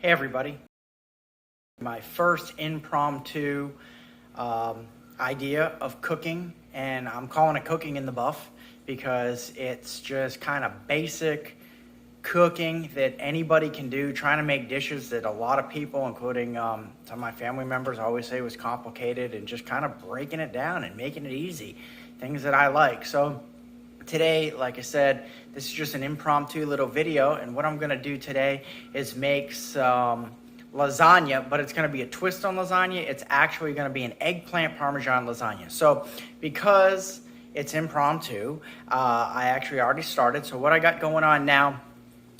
Hey everybody, my first impromptu idea of cooking, and I'm calling it cooking in the buff because it's just kind of basic cooking that anybody can do, trying to make dishes that a lot of people, including some of my family members, always say was complicated, and just kind of breaking it down and making it easy, things that I like. So today, like I said, this is just an impromptu little video, and what I'm gonna do today is make some lasagna, but it's gonna be a twist on lasagna. It's actually gonna be an eggplant parmesan lasagna. So because it's impromptu, I actually already started. So what I got going on now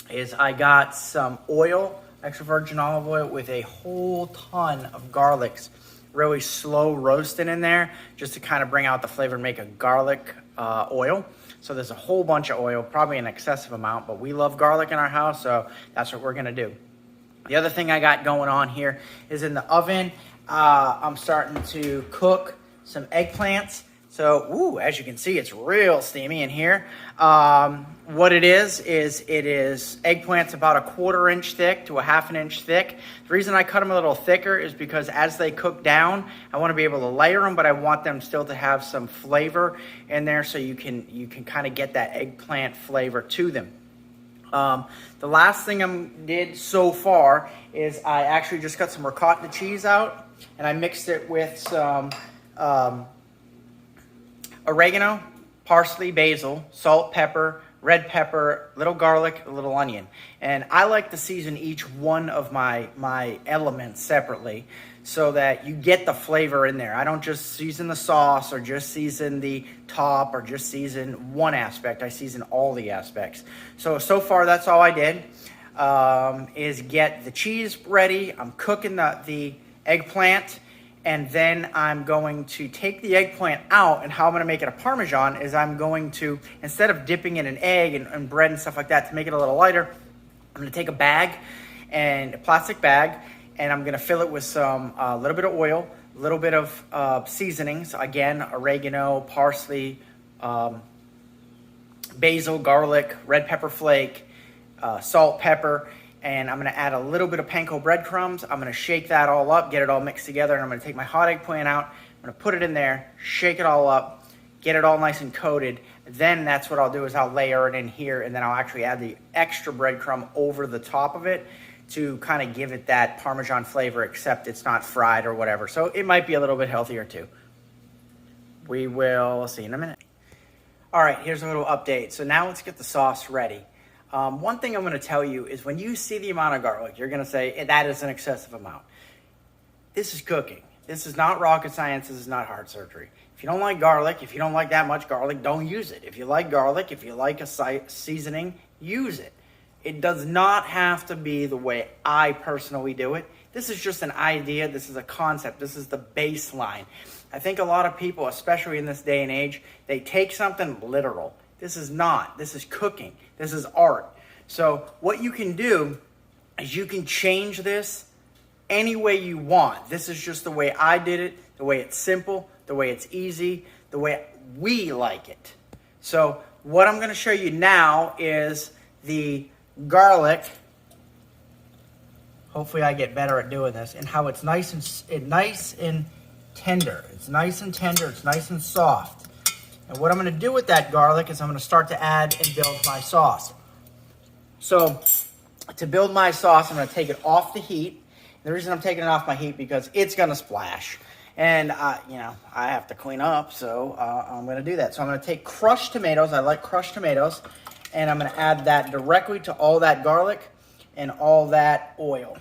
is I got some oil, extra virgin olive oil, with a whole ton of garlics, really slow roasting in there, just to kind of bring out the flavor and make a garlic oil. So there's a whole bunch of oil, probably an excessive amount, but we love garlic in our house, so that's what we're gonna do. The other thing I got going on here is in the oven, I'm starting to cook some eggplants. So, as you can see, it's real steamy in here. What it is eggplants about a 1/4 inch thick to a 1/2 inch thick. The reason I cut them a little thicker is because as they cook down, I want to be able to layer them, but I want them still to have some flavor in there, so you can kind of get that eggplant flavor to them. The last thing I did so far is I actually just cut some ricotta cheese out, and I mixed it with some oregano, parsley, basil, salt, pepper, red pepper, little garlic, a little onion. And I like to season each one of my elements separately so that you get the flavor in there. I don't just season the sauce or just season the top or just season one aspect. I season all the aspects. So far that's all I did, is get the cheese ready. I'm cooking the eggplant. And then I'm going to take the eggplant out, and how I'm going to make it a Parmesan is I'm going to, instead of dipping in an egg and bread and stuff like that to make it a little lighter, I'm going to take a bag, and a plastic bag, and I'm going to fill it with some, a little bit of oil, a little bit of seasonings, again, oregano, parsley, basil, garlic, red pepper flake, salt, pepper, and I'm going to add a little bit of panko breadcrumbs. I'm going to shake that all up, get it all mixed together, and I'm going to take my hot eggplant out. I'm going to put it in there, shake it all up, get it all nice and coated. Then that's what I'll do, is I'll layer it in here, and then I'll actually add the extra breadcrumb over the top of it to kind of give it that Parmesan flavor, except it's not fried or whatever. So it might be a little bit healthier too. We will see in a minute. All right, here's a little update. So now let's get the sauce ready. One thing I'm going to tell you is when you see the amount of garlic, you're going to say, that is an excessive amount. This is cooking. This is not rocket science. This is not heart surgery. If you don't like garlic, if you don't like that much garlic, don't use it. If you like garlic, if you like a seasoning, use it. It does not have to be the way I personally do it. This is just an idea. This is a concept. This is the baseline. I think a lot of people, especially in this day and age, they take something literal. This is not. This is cooking. This is art. So what you can do is you can change this any way you want. This is just the way I did it, the way it's simple, the way it's easy, the way we like it. So what I'm going to show you now is the garlic. Hopefully I get better at doing this, and how it's nice and tender. It's nice and tender. It's nice and soft. And what I'm going to do with that garlic is I'm going to start to add and build my sauce. So to build my sauce, I'm going to take it off the heat. The reason I'm taking it off my heat because it's going to splash. And, I have to clean up, so I'm going to do that. So I'm going to take crushed tomatoes. I like crushed tomatoes. And I'm going to add that directly to all that garlic and all that oil.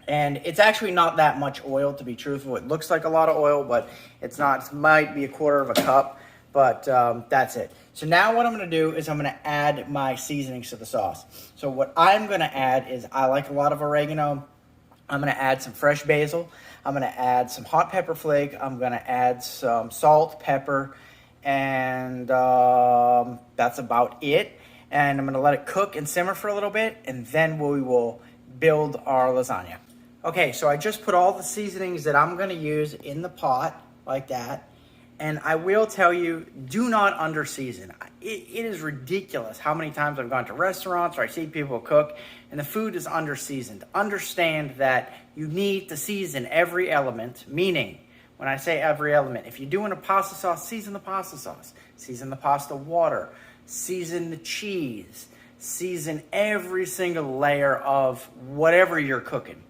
And it's actually not that much oil, to be truthful. It looks like a lot of oil, but it's not. It might be a 1/4 cup. But that's it. So now what I'm going to do is I'm going to add my seasonings to the sauce. So what I'm going to add is, I like a lot of oregano. I'm going to add some fresh basil. I'm going to add some hot pepper flake. I'm going to add some salt, pepper, and that's about it. And I'm going to let it cook and simmer for a little bit, and then we will build our lasagna. Okay, so I just put all the seasonings that I'm going to use in the pot like that. And I will tell you, do not under-season. It is ridiculous how many times I've gone to restaurants or I see people cook and the food is under-seasoned. Understand that you need to season every element, meaning, when I say every element, if you're doing a pasta sauce, season the pasta sauce. Season the pasta water. Season the cheese. Season every single layer of whatever you're cooking.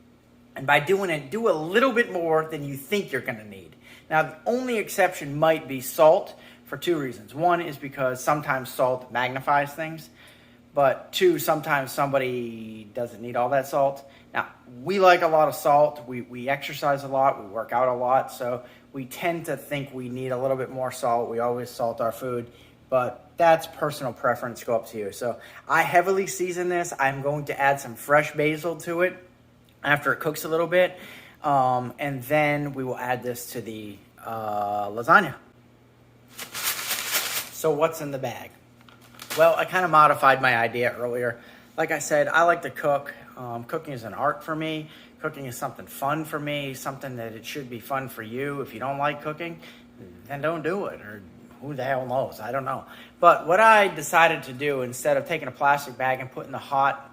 And by doing it, do a little bit more than you think you're going to need. Now, the only exception might be salt for two reasons. One is because sometimes salt magnifies things. But two, sometimes somebody doesn't need all that salt. Now, we like a lot of salt. We exercise a lot. We work out a lot. So we tend to think we need a little bit more salt. We always salt our food. But that's personal preference. Go up to you. So I heavily season this. I'm going to add some fresh basil to it after it cooks a little bit. And then we will add this to the lasagna. So what's in the bag? Well, I kind of modified my idea earlier. Like I said, I like to cook. Cooking is an art for me. Cooking is something fun for me, something that it should be fun for you. If you don't like cooking, then don't do it. Or who the hell knows? I don't know. But what I decided to do, instead of taking a plastic bag and putting the hot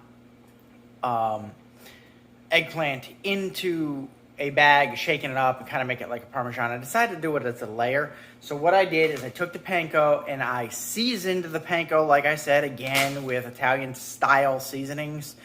eggplant into a bag, shaking it up and kind of make it like a Parmesan, I decided to do it as a layer. So what I did is I took the panko and I seasoned the panko, like I said, again, with Italian style seasonings.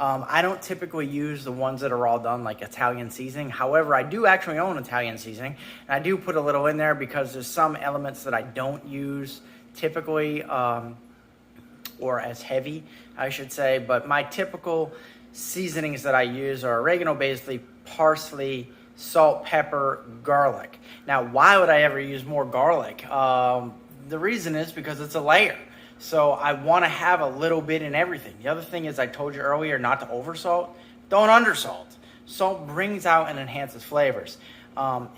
I don't typically use the ones that are all done like Italian seasoning. However, I do actually own Italian seasoning. And I do put a little in there because there's some elements that I don't use typically, or as heavy, I should say. But my typical seasonings that I use are oregano, basil, parsley, salt, pepper, garlic. Now, why would I ever use more garlic? The reason is because it's a layer. So I want to have a little bit in everything. The other thing is, I told you earlier not to oversalt. Don't undersalt. Salt brings out and enhances flavors.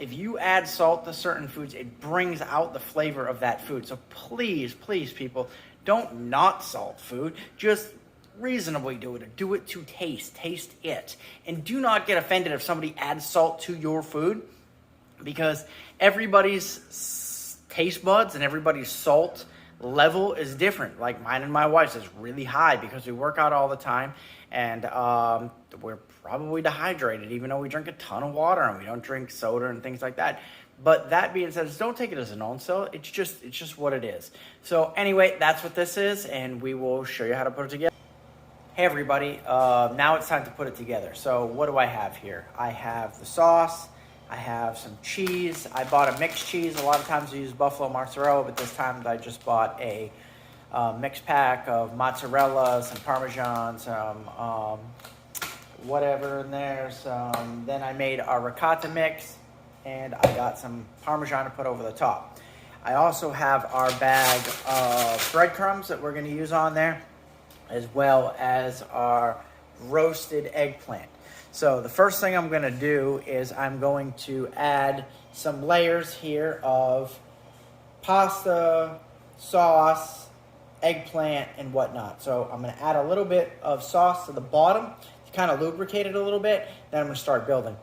If you add salt to certain foods, it brings out the flavor of that food. So please, please, people, don't not salt food. Just reasonably do it. Do it to taste. Taste it. And do not get offended if somebody adds salt to your food, because everybody's taste buds and everybody's salt level is different. Like mine and my wife's is really high because we work out all the time, and we're probably dehydrated, even though we drink a ton of water and we don't drink soda and things like that. But that being said, don't take it as an insult. It's just what it is. So anyway, that's what this is, and we will show you how to put it together. Hey everybody, now it's time to put it together. So what do I have here? I have the sauce. I have some cheese. I bought a mixed cheese. A lot of times I use buffalo mozzarella, but this time I just bought a mixed pack of mozzarella, some Parmesan, some whatever in there. Then I made our ricotta mix, and I got some Parmesan to put over the top. I also have our bag of breadcrumbs that we're going to use on there, as well as our roasted eggplant. So the first thing I'm going to do is I'm going to add some layers here of pasta, sauce, eggplant, and whatnot. So I'm going to add a little bit of sauce to the bottom to kind of lubricate it a little bit. Then I'm going to start building.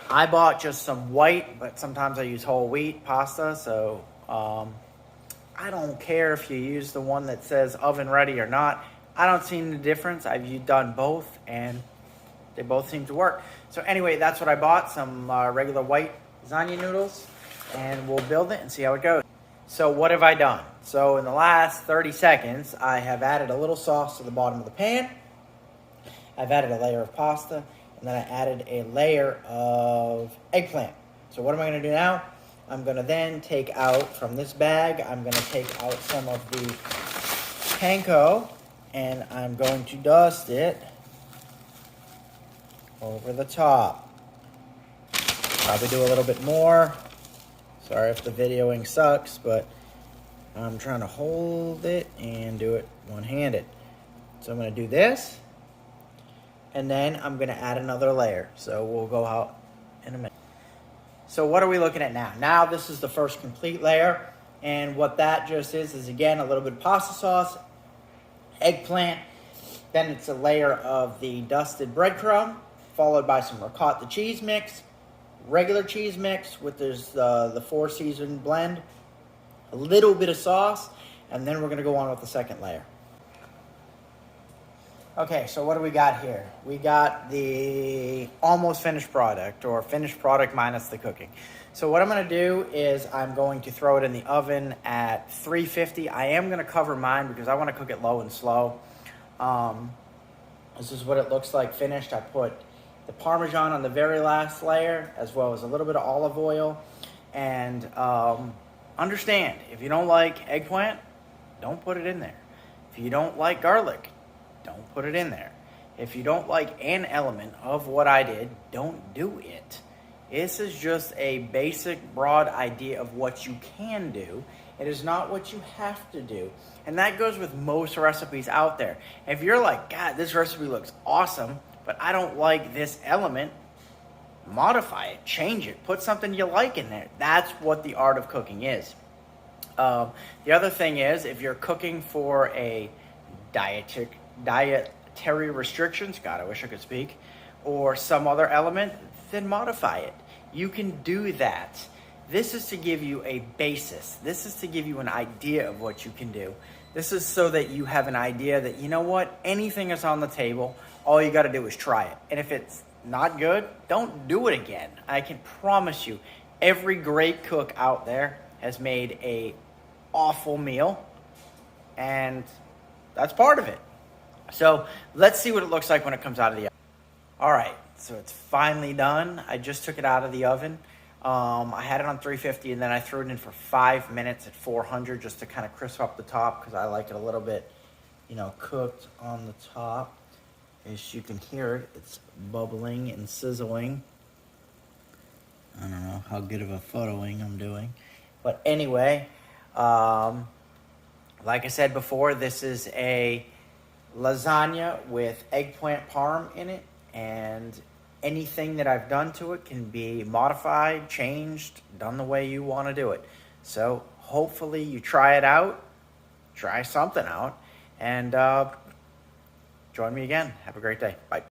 I bought just some white, but sometimes I use whole wheat pasta. So I don't care if you use the one that says oven ready or not. I don't see any difference. I've done both, and they both seem to work. So anyway, that's what I bought, some regular white lasagna noodles, and we'll build it and see how it goes. So what have I done? So in the last 30 seconds, I have added a little sauce to the bottom of the pan. I've added a layer of pasta, and then I added a layer of eggplant. So what am I going to do now? I'm going to then take out from this bag, I'm going to take out some of the panko, and I'm going to dust it over the top. Probably do a little bit more. Sorry if the videoing sucks, but I'm trying to hold it and do it one-handed. So I'm going to do this, and then I'm going to add another layer. So we'll go out in a minute. So what are we looking at now? Now this is the first complete layer, and what that just is again a little bit of pasta sauce, eggplant, then it's a layer of the dusted breadcrumb, followed by some ricotta cheese mix, regular cheese mix with the 4-season blend, a little bit of sauce, and then we're going to go on with the second layer. Okay, so what do we got here? We got the almost finished product, or finished product minus the cooking. So what I'm going to do is I'm going to throw it in the oven at 350. I am going to cover mine because I want to cook it low and slow. This is what it looks like finished. I put the Parmesan on the very last layer, as well as a little bit of olive oil. And understand, if you don't like eggplant, don't put it in there. If you don't like garlic, don't put it in there. If you don't like an element of what I did, don't do it. This is just a basic, broad idea of what you can do. It is not what you have to do. And that goes with most recipes out there. If you're like, God, this recipe looks awesome, but I don't like this element, modify it, change it, put something you like in there. That's what the art of cooking is. The other thing is, if you're cooking for a dietary restrictions, God, I wish I could speak, or some other element, then modify it. You can do that. This is to give you a basis. This is to give you an idea of what you can do. This is so that you have an idea that, you know what, anything is on the table. All you got to do is try it. And if it's not good, don't do it again. I can promise you, every great cook out there has made a awful meal, and that's part of it. So let's see what it looks like when it comes out of the oven. All right, so it's finally done. I just took it out of the oven. I had it on 350, and then I threw it in for 5 minutes at 400 just to kind of crisp up the top, because I like it a little bit, cooked on the top. As you can hear it, it's bubbling and sizzling. I don't know how good of a photoing I'm doing. But anyway, like I said before, this is a lasagna with eggplant parm in it, and anything that I've done to it can be modified, changed, done the way you want to do it. So hopefully you try it out, try something out, and join me again. Have a great day. Bye.